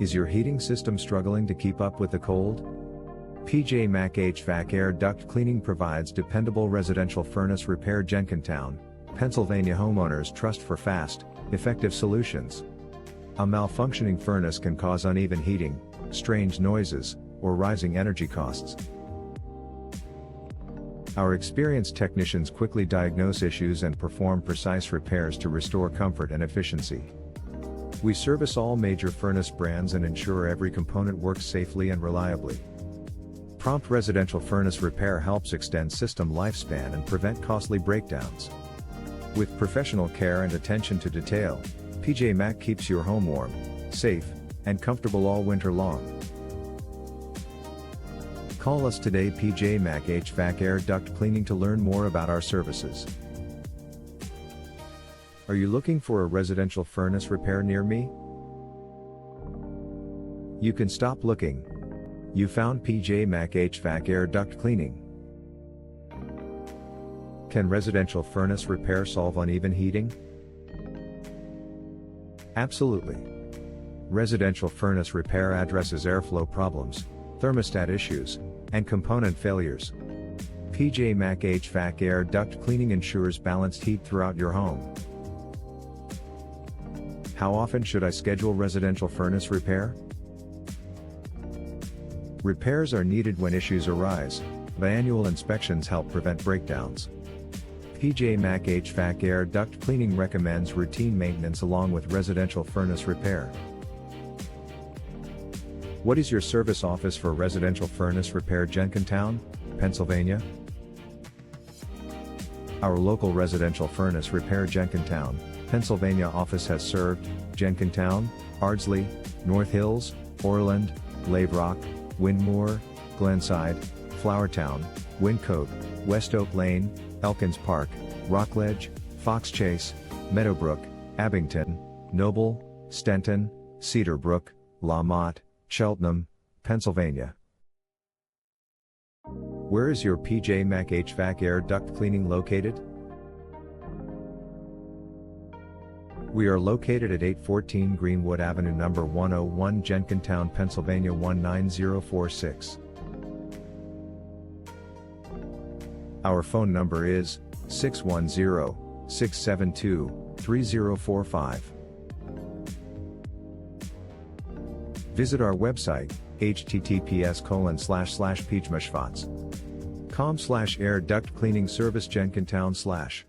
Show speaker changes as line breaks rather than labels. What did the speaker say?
Is your heating system struggling to keep up with the cold? PJ Mac HVAC Air Duct Cleaning provides dependable residential furnace repair. Jenkintown, Pennsylvania homeowners trust for fast, effective solutions. A malfunctioning furnace can cause uneven heating, strange noises, or rising energy costs. Our experienced technicians quickly diagnose issues and perform precise repairs to restore comfort and efficiency. We service all major furnace brands and ensure every component works safely and reliably. Prompt residential furnace repair helps extend system lifespan and prevent costly breakdowns. With professional care and attention to detail, PJ Mac keeps your home warm, safe, and comfortable all winter long. Call us today, PJ Mac HVAC Air Duct Cleaning, to learn more about our services. Are you looking for a residential furnace repair near me? You can stop looking. You found PJ Mac HVAC Air Duct Cleaning. Can residential furnace repair solve uneven heating? Absolutely. Residential furnace repair addresses airflow problems, thermostat issues, and component failures. PJ Mac HVAC Air Duct Cleaning ensures balanced heat throughout your home. How often should I schedule residential furnace repair? Repairs are needed when issues arise, but annual inspections help prevent breakdowns. PJ Mac HVAC Air Duct Cleaning recommends routine maintenance along with residential furnace repair. What is your service office for residential furnace repair? Jenkintown, Pennsylvania. Our local residential furnace repair Jenkintown, Pennsylvania office has served Jenkintown, Ardsley, North Hills, Orland, Lavrock, Windmore, Glenside, Flowertown, Wyncote, West Oak Lane, Elkins Park, Rockledge, Fox Chase, Meadowbrook, Abington, Noble, Stenton, Cedar Brook, Lamont, Cheltenham, Pennsylvania. Where is your PJ Mac HVAC Air Duct Cleaning located? We are located at 814 Greenwood Avenue, number 101, Jenkintown, Pennsylvania 19046. Our phone number is 610-672-3045. Visit our website, https://pjmashfats.com/air duct cleaning service Jenkintown/.